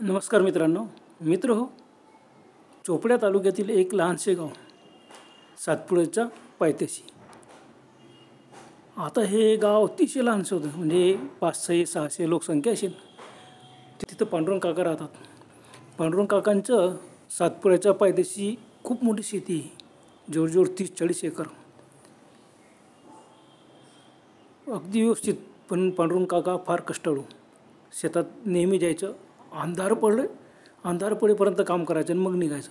नमस्कार मित्रांनो. मित्र हो, चोपड्या तालुक्यातील एक लहानसे गाव सातपुड्याच्या पायथ्याशी. आता हे गाव अतिशय लहानसे होतं, म्हणजे 500-600 लोकसंख्या असेल. तिथं पांडुरंग काका राहतात. पांडुरंग काकांचं सातपुड्याच्या पायथ्याशी खूप मोठी शेती आहे, जवळजवळ 30-40 एकर. अगदी व्यवस्थित. पण पांडुरंग काका फार कष्टाळू. शेतात नेहमी जायचं, अंधार पडेपर्यंत काम करायचं आणि मग निघायचं.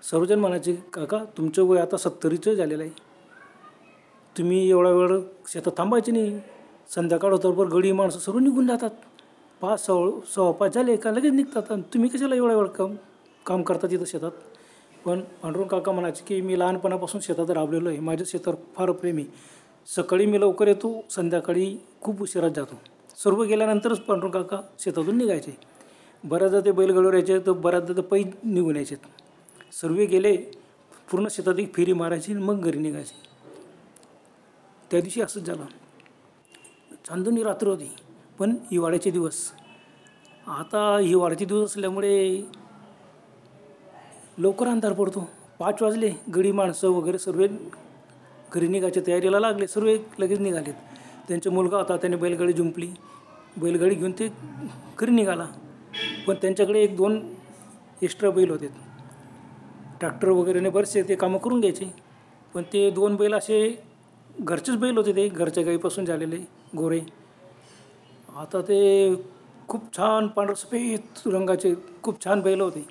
सर्वजण म्हणायचे, काका तुमचं वय आता 70चं झालेलं आहे, तुम्ही एवढा वेळ शेतात थांबायचे नाही. संध्याकाळ होताबरोबर गडी माणसं सर्व निघून जातात. 5-5:15 झाले का लगेच निघतात, आणि तुम्ही कशाला एवढा वेळ काम करता तिथं शेतात. पण पांडुरंग काका म्हणायचे की मी लहानपणापासून शेतात राबलेलो आहे, माझ्या शेतावर फार प्रेम आहे. सकाळी मी लवकर येतो, संध्याकाळी खूप उशिरात जातो. सर्व गेल्यानंतरच पांडुरंग काका शेतातून निघायचे. बऱ्याचदा ते बैलगाडीवर यायचे, तर बऱ्याचदा ते पायी निघून यायचे. सर्व गेले, पूर्ण शेतात एक फेरी मारायची आणि मग घरी निघायचे. त्या दिवशी असंच झालं. चांदणी रात्र होती, पण हिवाळ्याचे दिवस. आता हिवाळ्याचे दिवस असल्यामुळे लवकर अंधार पडतो. 5 वाजले, गडी माणसं वगैरे सर्व घरी निघायच्या तयारीला लागले. सर्व लगेच निघालेत. त्यांचा मुलगा होता, त्याने बैलगाडी जुंपली. बैलगाडी घेऊन ते घरी निघाला. पण त्यांच्याकडे 1-2 एक्स्ट्रा बैल होते. ट्रॅक्टर वगैरेने बरेचसे ते कामं करून घ्यायचे. पण ते 2 बैल असे घरचेच बैल होते, ते घरच्या गाईपासून झालेले गोरे. आता ते खूप छान पांढरसफेद रंगाचे खूप छान बैल होते.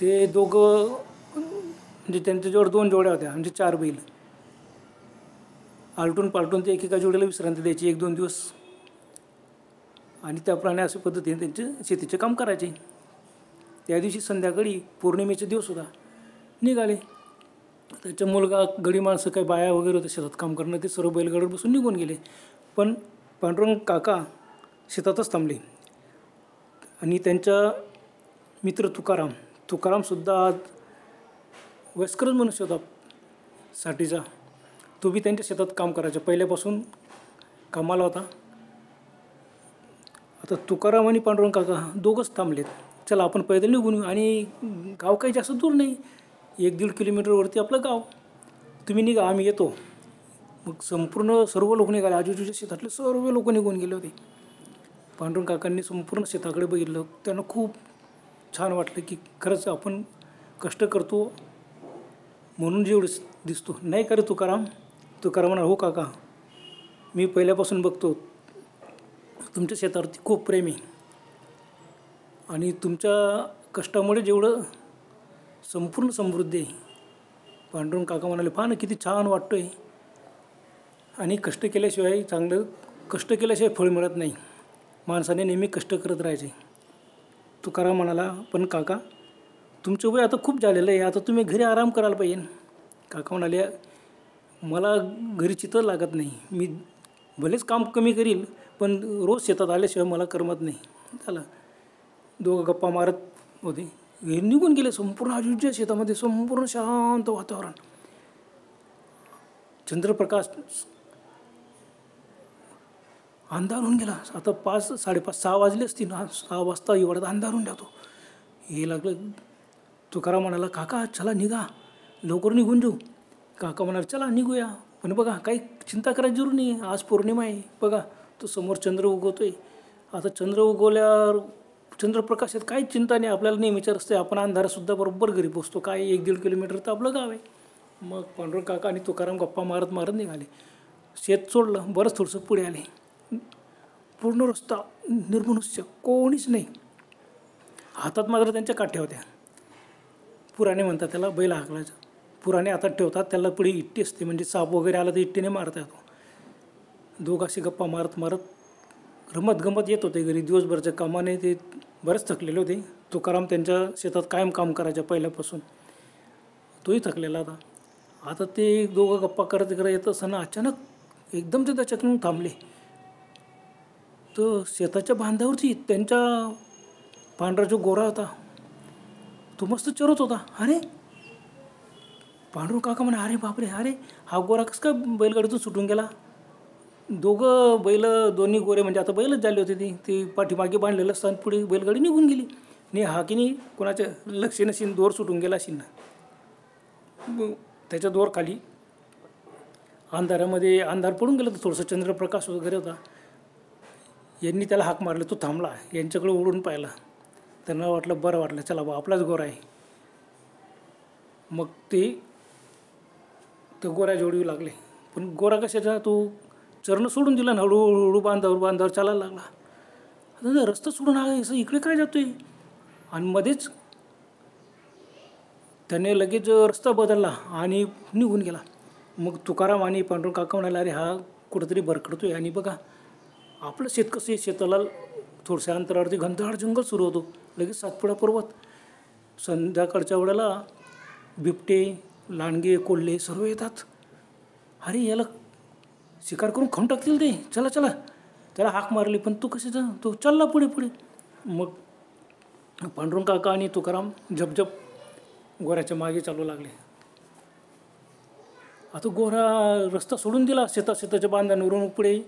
ते दोघं, म्हणजे त्यांच्याजवळ 2 जोड्या होत्या, म्हणजे 4 बैल. आलटून पालटून ते एकेका जोडीला विश्रांती द्यायची 1-2 दिवस, आणि त्याप्रमाणे अशा पद्धतीने त्यांचे शेतीचे काम करायचे. त्या दिवशी संध्याकाळी पौर्णिमेचा दिवस होता, निघाले. त्याचा मुलगा, गडी माणसं, काही बाया वगैरे होते शेतात काम करणं, ते सर्व बैलगाडीवर बसून निघून गेले. पण पांडुरंग काका शेतातच थांबले. आणि त्यांचा मित्र तुकारामसुद्धा वयस्करच मनुष्य होता, 60चा. तो बी त्यांच्या शेतात काम करायचा, पहिल्यापासून कामाला होता. आता तुकाराम आणि पांडुरंग काका दोघंच थांबलेत. चला आपण पैदल निघून येऊ, आणि गाव काही जास्त दूर नाही, 1-1.5 किलोमीटरवरती आपलं गाव. तुम्ही निघा, आम्ही येतो. मग संपूर्ण सर्व लोक निघाले. आजूबाजूच्या शेतातले सर्व लोक निघून गेले होते. पांडुरंग काकांनी संपूर्ण शेताकडे बघितलं. त्यांना खूप छान वाटलं की खरंच आपण कष्ट करतो म्हणून जेवढं दिसतो. नाही का रे तुकाराम म्हणा, हो काका, मी पहिल्यापासून बघतो तुमच्या शेतावरती खूप प्रेम आहे, आणि तुमच्या कष्टामुळे जेवढं संपूर्ण समृद्धी आहे. पांडुरंग काका म्हणाले, पहा ना किती छान वाटतो आहे. आणि कष्ट केल्याशिवाय फळ मिळत नाही. माणसाने नेहमी कष्ट करत राहायचे. तुकाराम म्हणाला, पण काका तुमचं वय आता खूप झालेलं आहे, आता तुम्ही घरी आराम करायला पाहिजे. काका म्हणाले, मला घरी चित्र लागत नाही, मी भलेच काम कमी करील, पण रोज शेतात आल्याशिवाय मला करमत नाही. झालं. दोघं गप्पा मारत होते, घरी निघून गेले. संपूर्ण आजूबाजूच्या शेतामध्ये संपूर्ण शांत वातावरण, चंद्रप्रकाश. अंधार होऊन गेला. आता 5-5:30-6 वाजले असतील. 6 वाजता एवढ्यात अंधार होऊन जातो. हे लागलं. तुकाराम म्हणाला, काका चला निघा, लवकर निघून जाऊ. काका म्हणाले, चला निघूया, पण बघा काही चिंता करायची जरूर नाही, आज पौर्णिमा आहे. बघा तो समोर चंद्र उगवतोय. आता चंद्र उगवल्यावर चंद्रप्रकाशात काहीच चिंता नाही, आपल्याला नेहमीच्या रस्ते, आपण अंधारातसुद्धा बरोबर घरी पोचतो. काय 1-1.5 किलोमीटर तर आपलं गाव आहे. मग पांडुरंग काका आणि तुकाराम गप्पा मारत निघाले. शेत सोडलं, बरंच थोडंसं पुढे आले. पूर्ण रस्ता निर्मनुष्य, कोणीच नाही. हातात मात्र त्यांच्या काठ्या होत्या. पुराणे म्हणतात त्याला, बैल हाकलायचं. पुराणे हातात ठेवतात, त्याला पुढे इट्टी असते, म्हणजे साप वगैरे आला तर इट्टीने मारता येतो. दोघं असे गप्पा मारत रमत येत होते घरी. दिवसभरच्या कामाने ते बरेच थकलेले होते. तुकाराम त्यांच्या शेतात कायम काम करायचा पहिल्यापासून, तोही थकलेला होता. आता ते दोघं गप्पा करत येत असताना अचानक एकदम ते त्याच्यातून थांबले. तर शेताच्या बांधावरती त्यांच्या पांढरा जो गोरा होता, तो मस्त चरत होता. अरे पांडुरंग काका म्हणे, अरे बापरे, अरे हा गोरा कसं काय बैलगाडीतून सुटून गेला. दोघं बैल दोन्ही गोरे म्हणजे आता बैलच झाले होते ते पाठीमागे बांधलेलं असताना पुढे बैलगाडी निघून गेली. नाही हा की नाही कोणाच्या लक्ष नशीन दोर सुटून गेला असेल ना. त्याच्या दोर खाली अंधारामध्ये अंधार पडून गेलं तर थोडंसं चंद्रप्रकाश वगैरे होता. यांनी त्याला हाक मारली, तो थांबला. यांच्याकडे उडून पाहिला. त्यांना वाटलं बरं वाटलं, चला बा आपलाच गोरा आहे. मग ते गोऱ्या जोडवी लागले. पण गोरा कशाचा तो चरण सोडून दिला ना, हळूहळू बांधावर चालायला लागला. आता रस्ता सोडून असं इकडे काय जातोय. आणि मध्येच त्याने लगेच रस्ता बदलला आणि निघून गेला. मग तुकाराम आणि पांडुरंग काका म्हणाले, अरे हा कुठंतरी भरकटतोय. आणि बघा आपलं शेत कसं आहे, शेताला थोडशा अंतरावरती घनदाट जंगल सुरू होतो. लगेच सातपुडा पर्वत. संध्याकाळच्या वेळेला बिबटे, लांडगे, कोल्हे सर्व येतात. अरे याला शिकार करून खाऊन टाकतील ते, चला चला. त्याला हाक मारली पण तो कशाचा तो चालला पुढे पुढे. मग पांडुरंग काका आणि तुकाराम झपझप गोऱ्याच्या मागे चालू लागले. आता गोरा रस्ता सोडून दिला, शेताच्या बांधांवरून पुढे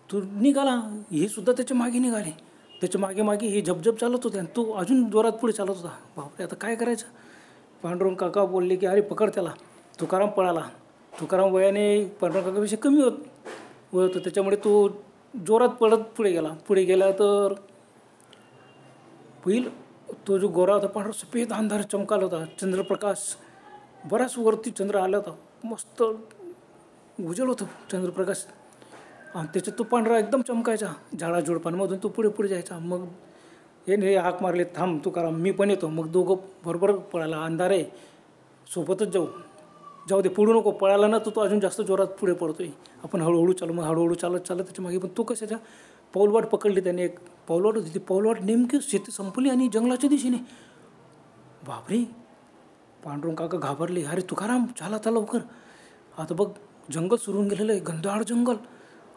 तो निघाला. हे सुद्धा त्याच्या मागे निघाले. त्याच्या मागे मागे हे झपझप चालत होते आणि तो अजून जोरात पुढे चालत होता. बापरे आता काय करायचं. पांडुरंग काका बोलले की अरे पकड त्याला. तुकाराम पळाला. तुकाराम वयाने पांडुरंग काकापेक्षा कमी होतं, त्याच्यामुळे तो जोरात पळत पुढे गेला. पुढे गेला तर बैल तो जो गोरा होता पांढरा सफेद अंधार चमकाला होता. चंद्रप्रकाश बराच वरती चंद्र आला होता. मस्त उजळ होतं चंद्रप्रकाश आणि त्याच्यात तो पांढरा एकदम चमकायचा. झाडाझुडपांमधून तो पुढे पुढे जायचा. मग हे हाक मारले, थांब तुकाराम मी पण येतो. मग दोघं बरोबर पळाला. अंधार आहे, सोबतच जाऊ दे, पुढू नको. पळाला ना तो अजून जास्त जोरात पुढे पडतोय. आपण हळूहळू चालू. मग हळूहळू चालत त्याच्या मागे. पण तो कशाच्या पाऊलवाट पकडली त्याने. एक पाऊलवाट होती, ती पाऊलवाट नेमकी शेती संपली आणि जंगलाच्या दिशेने. बापरे पांडुरंग काका घाबरले. अरे तुकाराम चला आता लवकर. आता बघ जंगल सुरू होऊन गेलेलं आहे, घनदाट जंगल.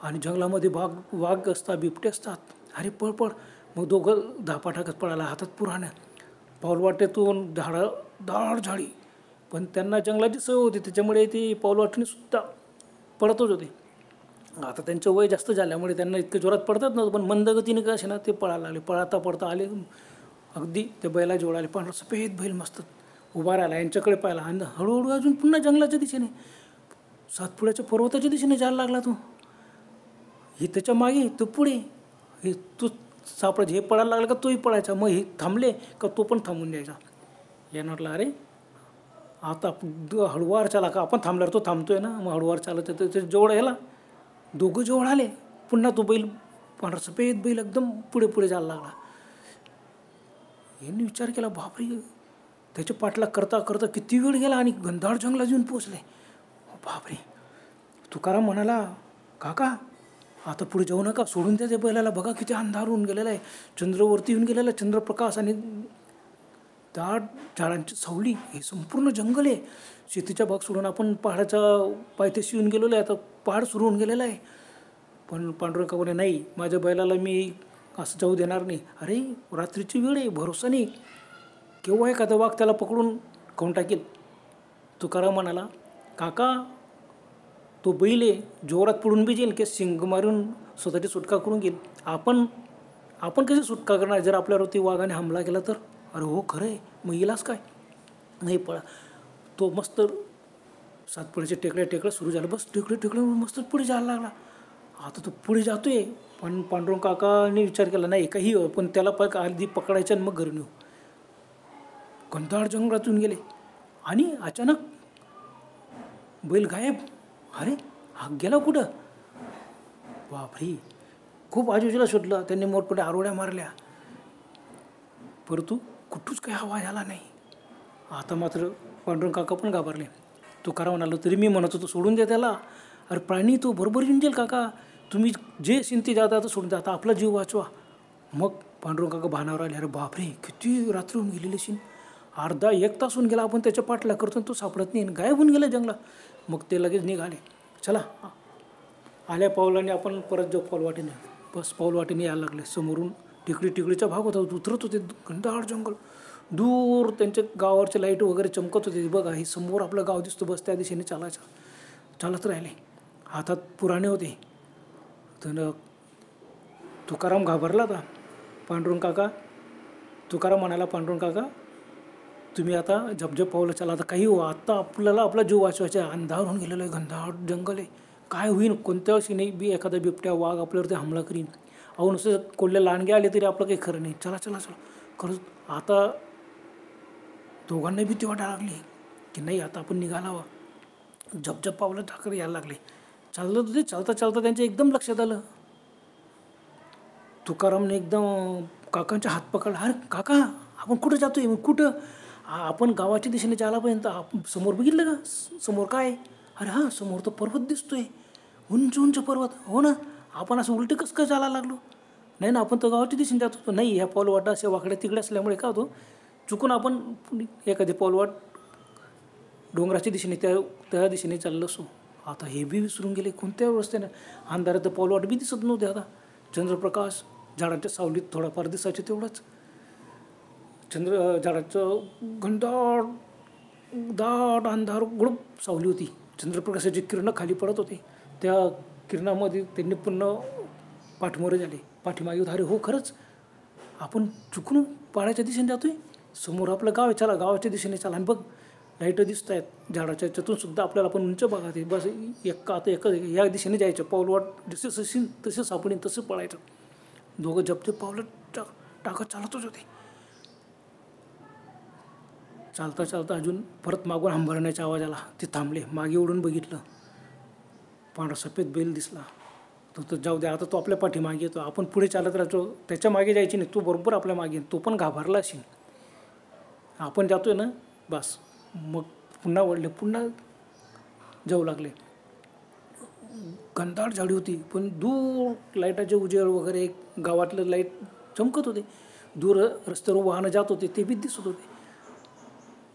आणि जंगलामध्ये वाघ असतात, बिबटे असतात. अरे पळ पळ. मग दोघं धापा टाकत पळाला, हातात पुराणं. पाऊलवाटेतून दाट झाडी. पण त्यांना जंगलाची सवय होती, त्याच्यामुळे ती पाऊलवाटेने सुद्धा पळतच होते. आता त्यांचं वय जास्त झाल्यामुळे त्यांना इतके जोरात पडतात नव्हतं, पण मंदगतीने का असे ना ते पळायला लागले. पळता आले अगदी ते बैला जोडाले. पांढरा सफेद बैल मस्त उभा राहिला. यांच्याकडे पाहिला आणि हळूहळू अजून पुन्हा जंगलाच्या दिशेने, सातपुड्याच्या पर्वताच्या दिशेने जायला लागला तो. हे त्याच्या मागे, तो पुढे. हे तो सापडायचं, हे पळायला लागला का तोही पळायचा. मग हे थांबले का तो पण थांबून द्यायचा. यानं म्हटलं अरे आता हळूवार चाला का, आपण थांबल्यावर तो थांबतोय ना. मग हळूवार चालत ते जवळ याला दोघं जवळ आले. पुन्हा तो बैल पांढरा सफेद बैल एकदम पुढे पुढे जायला लागला. यांनी विचार केला बापरे, त्याच्या पाठला करता करता किती वेळ गेला आणि घनदाट जंगलात येऊन पोचले. बापरे. तुकाराम म्हणाला, काका आता पुढे जाऊ नका, सोडून द्या त्या बैलाला. बघा किती अंधार होऊन गेलेला आहे, चंद्रवरती येऊन गेलेला आहे, चंद्रप्रकाश आणि दाट झाडांची सावली. हे संपूर्ण जंगल आहे. शेतीचा भाग सोडून आपण पहाडाच्या पायथ्याशी येऊन गेलेलो आहे. आता पहाड सुरू होऊन गेलेला आहे. पण पांडुरंग काका नाही, माझ्या बैलाला मी असं जाऊ देणार नाही. अरे रात्रीची वेळ आहे, भरोसा नाही, केव्हा एखादा वाघ त्याला पकडून खाऊन टाकेल. तुकाराम म्हणाला, काका तो बैल आहे, जोरात पडून बी जाईल की शिंग मारून स्वतःची सुटका करून घेईल. आपण कशी सुटका करणार जर आपल्यावरती वाघाने हमला केला तर. अरे हो खरं आहे. मग येईलाच काय. नाही पळा. तो मस्त सातपुड्याच्या टेकड्या सुरू झालं. बस टेकड्या मस्त पुढे जायला लागला. आता तो पुढे जातोय. पण पांडुरंग काकाने विचार केला नाही काही हो, पण त्याला आधी पकडायचं आणि मग घरी नेऊ. घनदाट जंगलातून गेले आणि अचानक बैल गायब. अरे हा गेला कुठं. बापरे. खूप आजूबाजूला शोधलं त्यांनी, मोठमोठ्या आरोड्या मारल्या, परंतु कुठूच काही आवाज आला नाही. आता मात्र पांडुरंग काका पण घाबरले. तुकाराम म्हणालो, तरी मी म्हणत होतो सोडून द्या त्याला. अरे प्राणी तो बरोबर येऊन जाईल काका, तुम्ही जे चिंती जाता आता सोडून द्या, आता आपला जीव वाचवा. मग पांडुरंग काका भानावर आले. अरे बापरे किती रात्र होऊन गेलेली शिन, अर्धा एक तास होऊन गेला आपण त्याच्या पाठला करतो, तो सापडत नाही, गायब होऊन गेला जंगलात. मग ते लगेच निघाले. चला आल्या पावलाने आपण परत जाऊ पाऊलवाटेने. बस पाऊलवाटेने यायला लागले. समोरून टिकडीचा भाग होता, उतरत होते घनदाट जंगल. दूर त्यांच्या गावावरचे लाईट वगैरे चमकत होते. बघा हे समोर आपलं गाव दिसतो, बस त्या दिशेने चालत राहिले. हातात पुराणे होते. तर तुकाराम घाबरला होता. पांडुरंग काका तुकाराम म्हणाला, पांडुरंग काका तुम्ही आता झपझप पावलं चला, आता काही हो, आत्ता आपल्याला आपला जीव वाचवायचा आहे. अंधार होऊन गेलेलं आहे, घनदाट जंगल आहे, काय होईल कोणत्या क्षणी बी एखादा बिबट्या वाघ आपल्यावरती हमला करीन. अहो नुसतं कोल्हे लांडगे आले तरी आपलं काही खरं नाही. चला चला चला. खरंच आता दोघांनाही भीती वाटायला लागली की नाही आता आपण निघाला हवं. झपझप पावलं टाकत यायला लागले. चालत होते, चालता चालता त्यांच्या एकदम लक्षात आलं. तुकारामने एकदम काकांचा हात पकडला. अरे काका आपण कुठं जातोय? मग कुठं? आपण गावाच्या दिशेने जायला पाहिजे. तर समोर बघितलं का? समोर काय? अरे हां, समोर तर पर्वत दिसतोय, उंच उंच पर्वत. हो ना, आपण असं उलटे कसं काय जायला लागलो? नाही ना, आपण तर गावाच्या दिशेने जात होतो. नाही, ह्या पाऊलवाटा अशा वाकड्या तिकडे असल्यामुळे का होतो, चुकून आपण एखादी पाऊलवाट डोंगराच्या दिशेने त्या दिशेने चाललो असो. आता हे बी विसरून गेले कोणत्या रस्त्याने. अंधारात तर पाऊलवाट बी दिसत नव्हते. आता चंद्रप्रकाश झाडाच्या सावलीत थोडाफार दिसायचे, तेवढंच. झाडाचं घनदाट दाट अंधार गुडूप सावली होती. चंद्रप्रकाशाची किरणं खाली पडत होते. त्या किरणामध्ये त्यांनी पुन्हा पाठमोरे झाले, पाठीमागे. अरे हो, खरंच आपण चुकून पाण्याच्या दिशेने जातोय. समोर आपलं गाव आहे, चला गावाच्या दिशेने चला. आणि बघ लाईटं दिसत आहेत झाडाच्या याच्यातून सुद्धा आपल्याला. आपण उंच बघा ते बस. आता या दिशेने जायचं. पाऊलवाट जसे तसे सापडेन तसं पळायचं. दोघं झपझप पावलं टाकत चालतच होते. चालता चालता अजून परत मागून हंबरण्याचा आवाज आला. ते थांबले. मागे ओढून बघितलं, पांढरा सफेद बैल दिसला. तो जाऊ द्या, आता तो आपल्या पाठीमागे येतो. आपण पुढे चालत राहतो, त्याच्या मागे जायची नाही, तो बरोबर आपल्या मागे. तो पण घाबरला असेल, आपण जातोय ना, बस. मग पुन्हा वळले, पुन्हा जाऊ लागले. घनदाट झाडी होती, पण दूर लाईटाचे उजेड वगैरे गावातलं लाईट चमकत होते. दूर रस्त्यावर वाहनं जात होते, ते बी दिसत होते.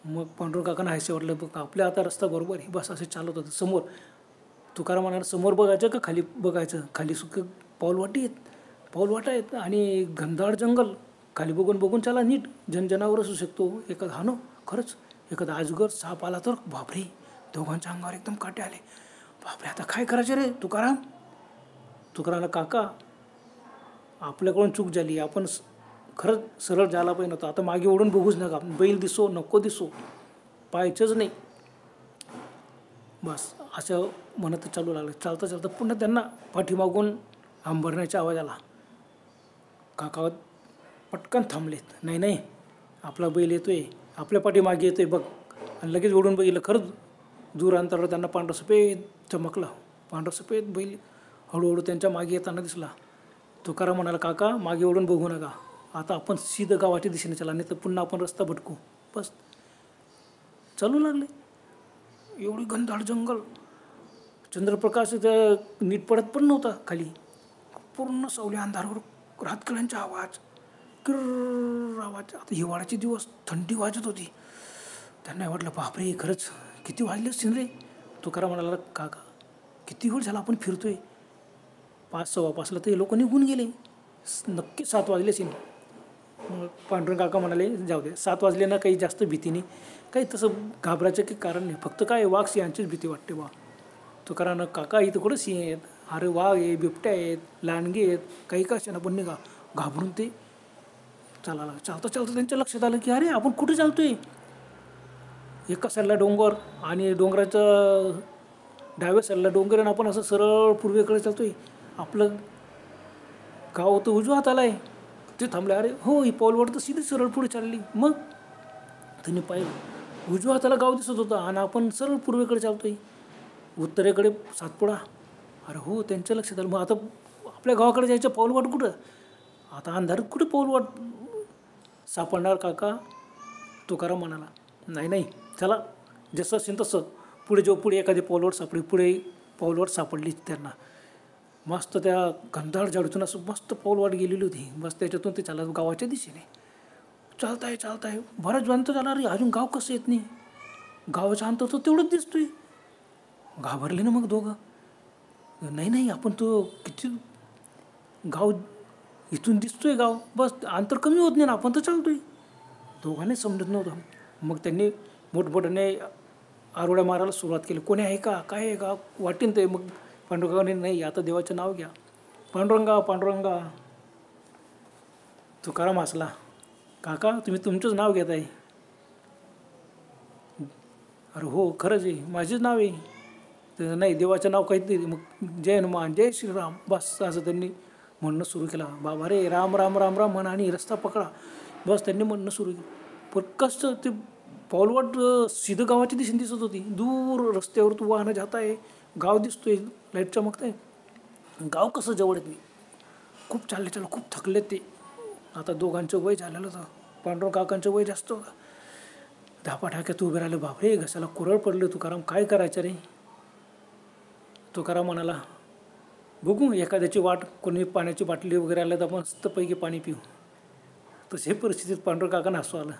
मग पांडुरंग काकांना हायसे वाटलं, बघ आपल्या आता रस्ता बरोबर आहे. बस असे चालत होतं. समोर तुकाराम म्हणाला, समोर बघायचं का खाली बघायचं? खाली सुख पाऊलवाटा आहेत आणि घनदाट जंगल. खाली बघून बघून चला नीट. जनावर असू शकतो एखादा. हा नो, खरंच एखादा अजगर साप आला तर? बापरे, दोघांच्या अंगावर एकदम काटे आले. बापरे, आता काय करायचं रे तुकारामला, काका आपल्याकडून चूक झाली, आपण खरंच सरळ जायला पाहिजे नव्हतं. आता मागे ओढून बघूच नका. बैल दिसो नको दिसो, पाहायचंच नाही. बस असं म्हणत चालू लागलं. चालता चालता पुन्हा त्यांना पाठीमागून हंबरण्याचा आवाज आला. काका पटकन थांबलेत. नाही नाही, आपला बैल येतोय, आपल्या पाठीमागे येतोय बघ. आणि लगेच ओढून बघितलं, खरंच दूर अंतरावर त्यांना पांढरा सफेद चमकला. पांढरा सफेद बैल हळूहळू त्यांच्या मागे येताना दिसला. तुकाराम म्हणाला, काका मागे ओढून बघू नका, आता आपण सीधं गावाच्या दिशेने चला, नाही तर पुन्हा आपण रस्ता भटकू. बस चालू लागले. एवढी घनदाट जंगल. चंद्रप्रकाश नीट पडत पण नव्हता खाली. पूर्ण सावली अंधारावर. रातकळ्यांचा आवाज, किर्र आवाज. आता हिवाळ्याचे दिवस, थंडी वाजत होती. त्यांना वाटलं, बापरे खरंच किती वाजले असतील रे. तुकाराम म्हणाला, काका किती वेळ झाला आपण फिरतोय? 5 सव्वा 5ला तर हे लोक निघून गेले. नक्की 7 वाजले असेल. मग पांडुरंग काका म्हणाले, जाऊ दे, 7 वाजले ना, काही जास्त भीती नाही, काही तसं घाबरायचं काही कारण नाही, फक्त काय वाघ सिंहांचीच भीती वाटते बा. तुकाराम, काका इथं कुठं सिंह आहेत? अरे वाघ आहे, बिबट्या आहेत, लांडगे आहेत, काही का असे ना, पण नाही घाबरून ते चालायला. चालता चालता त्यांच्या लक्षात आलं की अरे आपण कुठे चालतोय? एका साईडला डोंगर आणि डोंगराचं डाव्या साईडला डोंगर, आणि आपण असं सरळ पूर्वेकडे चालतोय. आपलं गाव तर उजव्या हाताला आहे. ते थांबले. अरे हो, ही पाऊलवाट तर सीधी सरळ पुढे चालली. मग त्यांनी पाहिलं, उजव्या हाताला गाव दिसत होतं आणि आपण सरळ पूर्वेकडे चालतोय, उत्तरेकडे सातपुडा. अरे हो, त्यांच्या लक्षात आलं. मग आता आपल्या गावाकडे जायचं, पाऊलवाट कुठं? आता अंधारात कुठे पाऊलवाट सापडणार काका? तुकाराम म्हणाला, नाही नाही, चला जसं असेल तसं पुढे एखादी पाऊलवाट सापडली. पुढे पाऊलवाट सापडली त्यांना. मस्त त्या घनदाट झाडीतून असं मस्त पाऊलवाट गेलेली होती. बस त्याच्यातून ते चालत गावाच्या दिशेने चालताय. बऱ्याच अंतर जाणार रे, अजून गाव कसं येत नाही. गावाचा अंतर तर तेवढंच दिसतोय. घाबरले ना मग दोघं. नाही, आपण तो किती गाव इथून दिसतोय गाव, बस अंतर कमी होत नाही ना, आपण तर चालतोय. दोघांनी समजत नव्हतं. मग त्यांनी मोठमोठ्याने आरोड्या मारायला सुरुवात केली. कोणी आहे का, काय आहे का, वाटेन ते. मग पांडुरंगाने, नाही आता देवाचं नाव घ्या. पांडुरंगा पांडुरंगा. तुकाराम हसला. काका तुम्ही तुमचंच नाव घेत आहे. अरे हो खरंच आहे, माझेच नाव आहे. तर नाही, देवाचं नाव काहीतरी. मग जय हनुमान जय श्रीराम बस असं त्यांनी म्हणणं सुरू केलं. बाबा रे, राम राम राम राम म्हणा आणि रस्ता पकडा, बस त्यांनी म्हणणं सुरू केलं. पण कसं ते पाऊलवाट सीधं गावाची दिशेने दिसत होती. दूर रस्त्यावर तू वाहनं जात आहे, गाव दिसतोय, लाईट चमकतंय. गाव कसं जवळ येत नाही. खूप चालले खूप थकलेत ते. आता दोघांचं वय झालेलं होतं. पांडुरंग काकांचं वय जास्त होतं. धापाठाक्यात उभे राहिले. बापरे, घशाला कुरळ पडलं. तुकाराम काय करायचं रे. तुकाराम म्हणाला, बघू एखाद्याची वाट, कोणी पाण्याची बाटली वगैरे आलं तर आपण मस्तपैकी पाणी पिऊ. तसे परिस्थितीत पांडुरंग काकांना हसू आलं.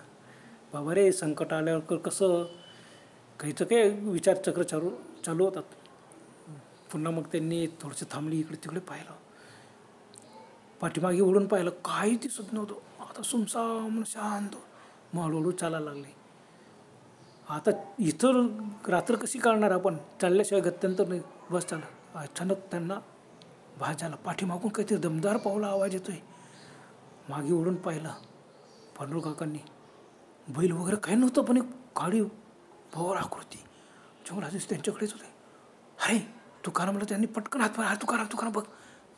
बाबा रे, संकट आल्यावर कसं काहीचं काय विचारचक्र चालू होतात. पुन्हा मग त्यांनी थोडंसं थांबली, इकडे तिकडे पाहिलं, पाठीमागे उडून पाहिलं, काही दिसत नव्हतं. आता सुमसाम शांत. मग हळूहळू चालायला लागले. आता इथं रात्र कशी काढणार आपण, चालल्याशिवाय गत्यंतर नाही. बस चाललं. अचानक त्यांना भास झाला, पाठीमागून काहीतरी दमदार पावला आवाज येतोय. मागे उडून पाहिलं पांडुरंग काकांनी. बैल वगैरे काही नव्हतं, पण एक काळी भोर आकृती जंगलात त्यांच्याकडेच होते. अरे तुकारामला त्यांनी पटकन हात पाहिला. तुकाराम तुकाराम बघ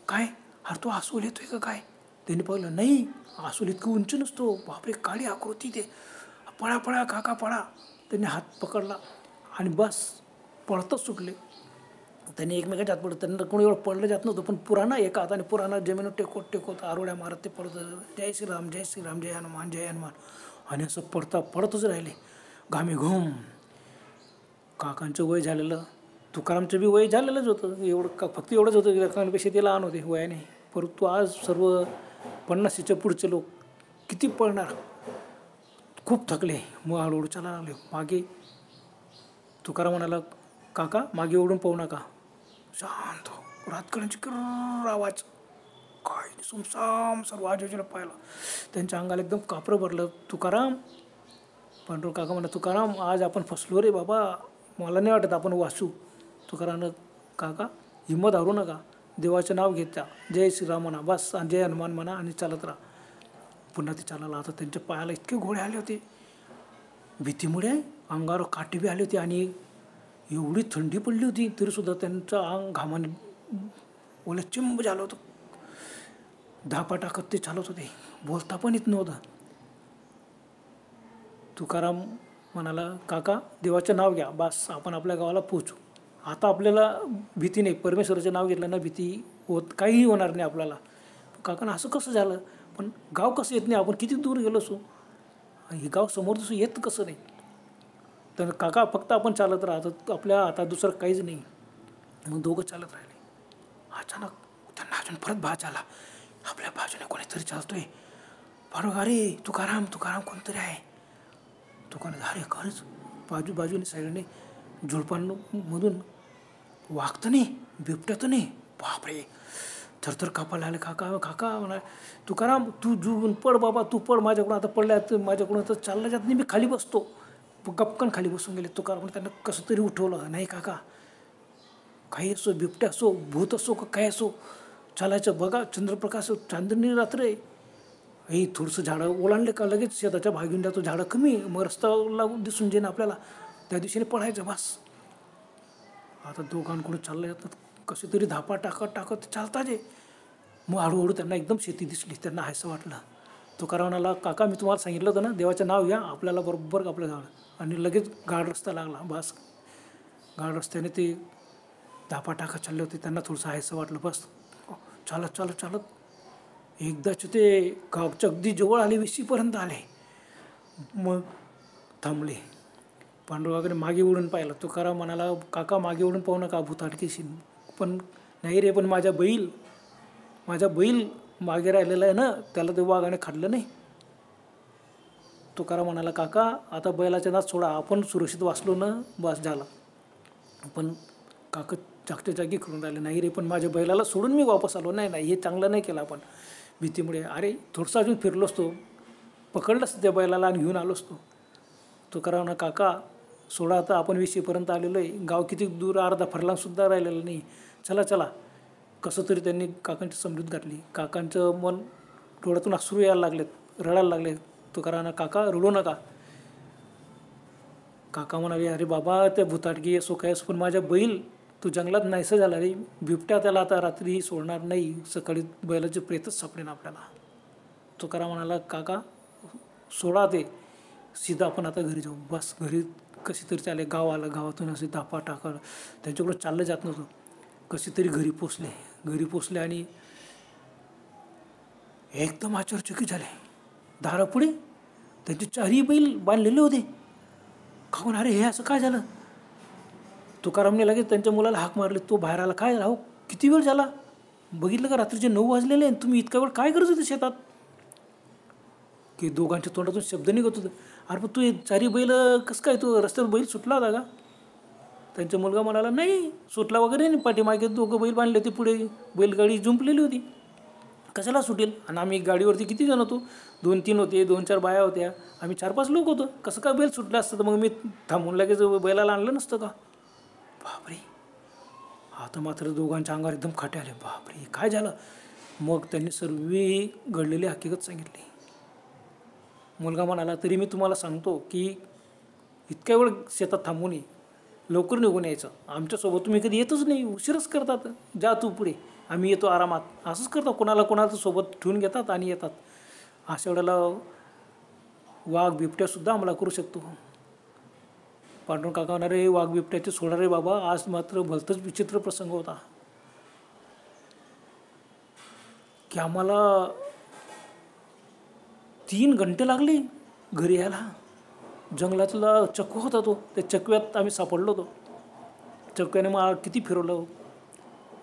काय, अरे तो आसूल येतोय का काय. त्यांनी पाहिलं, नाही आसूल इतकं उंच नसतो. बापरे, काळी आकृती ते. पळा पळा काका पळा. त्यांनी हात पकडला आणि बस पळतच सुटले. त्यांनी एकमेकाच्या हात पडत. त्यांना कोणी एवढं पडलं जात नव्हतं, पण पुराणा एका हाताने पुराणा जमिनीवर टेकवत टेकवत आरोड्या मारत ते पडत, जय श्रीराम जय श्रीराम जय हनुमान जय हनुमान. आणि असं पडतच राहिले घामे घुम. काकांचं वय झालेलं, तुकारामचं बी वय झालेलंच होतं. एवढं फक्त एवढंच होतं की काकांपेक्षा ते लहान होते वयाने. परंतु आज सर्व 50च्या पुढचे लोक किती पळणार. खूप थकले. मग हळूहळू चालायला लागले. मागे तुकाराम म्हणाला, काका मागे ओढून पाहू नका. शांत रातकऱ्यांची किर्र आवाज, काय सुमसाम. सर्व आजूबाजूला पाहिलं. त्यांच्या अंगाला एकदम कापरं भरलं. तुकाराम, पांडुरंग काका म्हणा, तुकाराम आज आपण फसलो रे बाबा, मला नाही वाटत आपण वाचू. तुकारामनं, काका हिंमत हारू नका, देवाचं नाव घेता, जय श्रीराम म्हणा बस, आणि जय हनुमान म्हणा आणि चालत राहा. पुन्हा ते चालायला. आता त्यांच्या पायाला इतके घोडे आले होते, भीतीमुळे अंगावर काटे बी आले होते. आणि एवढी थंडी पडली होती तरीसुद्धा त्यांचं अंग घामाने ओले चिंब झालं होतं. धापा टाकत ते चालत होते. बोलता पण येत नव्हतं. तुकाराम म्हणाला, काका देवाचं नाव घ्या, बस आपण आपल्या गावाला पोचू. आता आपल्याला भीती नाही. परमेश्वराचं नाव घेतलं ना, भीती होत काहीही होणार नाही आपल्याला. काकांना असं कसं झालं, पण गाव कसं येत नाही, आपण किती दूर गेलो असो, हे गाव समोर दिसू येत कसं नाही. तर काका फक्त आपण चालत राहतो, आपल्या हातात दुसरं काहीच नाही. मग दोघं चालत राहिले. अचानक त्यांना अजून परत भास झाला, आपल्या बाजूने कोणीतरी चालतोय. बरोबर, अरे तुकाराम तुकाराम कोणतरी आहे. तुकाराम, अरे खरंच बाजूने साईडने झुडपांमधून वाघ तर नाही, बिबट्या तर नाही. बापरे, थरथर कापायला आले. काका काका म्हणा, तुकाराम तू जुळून पड बाबा, तू पड माझ्याकडून. आता पडल्या माझ्याकडून तर चाललं जात नाही, मी खाली बसतो. गपकन खाली बसून गेले. तुकाराम त्यांना कसं तरी उठवलं. नाही काका, काही असो, बिबट्या असो, भूत असो का काय असो, चालायचं. बघा चंद्रप्रकाश, चांदणी रात्र आहे. हे थोडंसं झाडं ओलांडले का लगेच शेताच्या भागीन जातो, झाडं कमी, मग रस्ता दिसून जाईन आपल्याला, त्या दिवशीने पळायचं बस. आता दोघांकडून चाललं जातात, कसे तरी धापा टाकत टाकत चालतात. मग हळूहळू त्यांना एकदम शेती दिसली. त्यांना हायसं वाटलं. तुकारामाला, काका मी तुम्हाला सांगितलं होतं ना, देवाचं नाव घ्या, आपल्याला बरोबर आपलं गाव. आणि लगेच गाड रस्ता लागला. बस गाड रस्त्याने ते धापा टाकत चालले होते. त्यांना थोडंसं हायसं वाटलं. बस चालत चालत चालत एकदाच ते गावच्या अगदी जवळ आले, विशीपर्यंत आले. मग थांबले. पांडुरंगाकडे मागे उडून पाहिलं. तुकाराम म्हणाला, काका मागे उडून पाहू नका, भूताटकीशी. पण नाही रे, पण माझा बैल मागे राहिलेला आहे ना, त्याला ते वाघाने खाल्लं नाही. तुकाराम म्हणाला, काका आता बैलाच्या नाद सोडा, आपण सुरक्षित वाचलो ना, बस झाला. पण काका जागच्या जागी करून राहिले. नाही रे, पण माझ्या बैलाला सोडून मी वापस आलो. नाही हे चांगलं नाही केलं आपण भीतीमुळे. अरे थोडंसं अजून फिरलो असतो, पकडलं असतं त्या बैलाला आणि घेऊन आलो असतो. तुकाराम म्हणा, काका सोडा, आता आपण विशीपर्यंत आलेलो आहे. गाव किती दूर, अर्धा फरलांगसुद्धा राहिलेलं नाही. चला चला. कसं तरी त्यांनी काकांची समजूत घातली. काकांचं मन डोळ्यातून अश्रू यायला लागलेत, रडायला लागले. तुकारामांना, काका रडू नका. काका म्हणाले, अरे बाबा त्या भुताटकी असो काय असो, पण माझ्या बैल तो जंगलात नाहीसा झाला रे. बिबट्या त्याला आता रात्री सोडणार नाही, सकाळी बैलाचे प्रेतच सापडेन आपल्याला. तुकाराम म्हणाला, काका सोडा ते, सीधा आपण आता घरी जाऊ. बस घरी कशी तरी चालले. गाव आलं, गावातून असे धापा टाका, त्यांच्याकडं चाललं जात नव्हतं. कशी तरी घरी पोचले आणि एकदम आश्चर्यचकित झाले. दारापुढे त्यांचे 4ही बैल बांधलेले होते. खाऊन, अरे हे असं काय झालं? तुकारामने लगेच त्यांच्या मुलाला हाक मारली. तो बाहेर आला. काय राहू, किती वेळ झाला? बघितलं का, रात्रीचे 9 वाजलेले आणि तुम्ही इतका वेळ काय करत होते शेतात? की दोघांच्या तोंडातून शब्द निघत होते. अरे पण तू 4ही बैल कसं काय, तो रस्त्यावर बैल सुटला होता का? त्यांचा मुलगा म्हणाला, नाही सुटला वगैरे नाही, पाठीमागे 2 बैल बांधले होते, पुढे बैलगाडी जुंपलेली होती, कशाला सुटेल? आणि आम्ही गाडीवरती किती जण होतो? 2-3 होते, 2-4 बाया होत्या, आम्ही 4-5 लोक होतो. कसं काय बैल सुटलं असतं? तर मग मी थांबून लगेच बैलाला आणलं नसतं का? बापरे, आता मात्र दोघांच्या अंगावर एकदम खाटे आले. बापरे, काय झालं? मग त्यांनी सर्व घडलेली हकीकत सांगितली. मुलगा म्हणाला, तरी मी तुम्हाला सांगतो की इतक्या वेळ शेतात थांबू नये, लवकर निघून यायचं. आमच्यासोबत तुम्ही कधी येतच नाही, उशीरच करतात. जा तू पुढे, आम्ही येतो आरामात. असंच करतात, कोणाला सोबत ठेवून घेतात आणि येतात. अशा वेळेला वाघ बिबट्यासुद्धा हमला करू शकतो. पांडुरंग काका म्हणाले, वाघ बिबट्याचे सोडा रे बाबा, आज मात्र भलतंच विचित्र प्रसंग होता की आम्हाला 3 घंटे लागले घरी यायला. जंगलातला चकवा होता तो, त्या चकव्यात आम्ही सापडलो होतो. चकव्याने मला किती फिरवलं.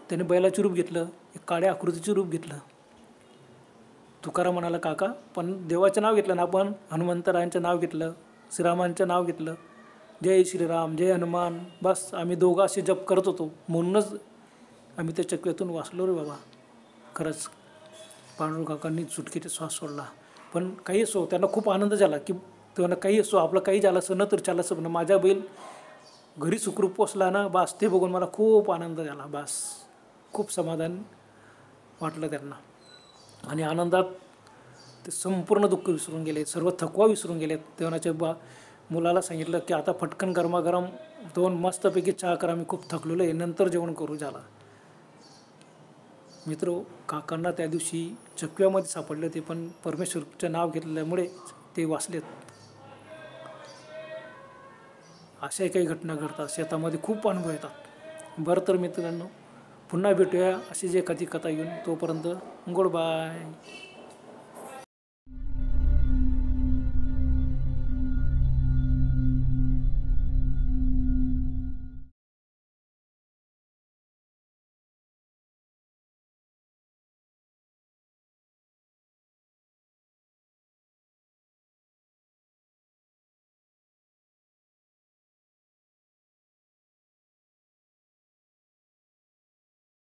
त्याने बैलाचे रूप घेतलं, एक काळ्या आकृतीचे रूप घेतलं. तुकाराम म्हणाला, काका पण देवाचं नाव घेतलं ना आपण, हनुमंतरायांचं नाव घेतलं, श्रीरामांचं नाव घेतलं, जय श्रीराम जय हनुमान. बस आम्ही दोघं असे जप करत होतो, म्हणूनच आम्ही त्या चकव्यातून वाचलो रे बाबा. खरंच पांडुरंग काकांनी सुटकेचा श्वास सोडला. पण काही असो, त्यांना खूप आनंद झाला की त्यांना काही असो, आपलं काही झालं असं न तर चाललं असं, पण माझ्या बैल घरी सुखरूप पोचला ना, बस ते बघून मला खूप आनंद झाला. बस खूप समाधान वाटलं त्यांना. आणि आनंदात ते संपूर्ण दुःख विसरून गेले, सर्व थकवा विसरून गेले. तेव्हाच्या मुलाला सांगितलं की आता फटकन गरमागरम 2 मस्तपैकी चहा करा, मी खूप थकलेलो आहे, नंतर जेवण करू. झाला. मित्र, काकांना त्या दिवशी चकव्यामध्ये सापडले होते, पण परमेश्वरचं नाव घेतल्यामुळे ते वाचलेत. अशाही काही घटना घडतात शेतामध्ये, खूप अनुभव येतात. बरं तर मित्रांनो, पुन्हा भेटूया अशीच एखादी कथा घेऊन. तोपर्यंत गुड बाय.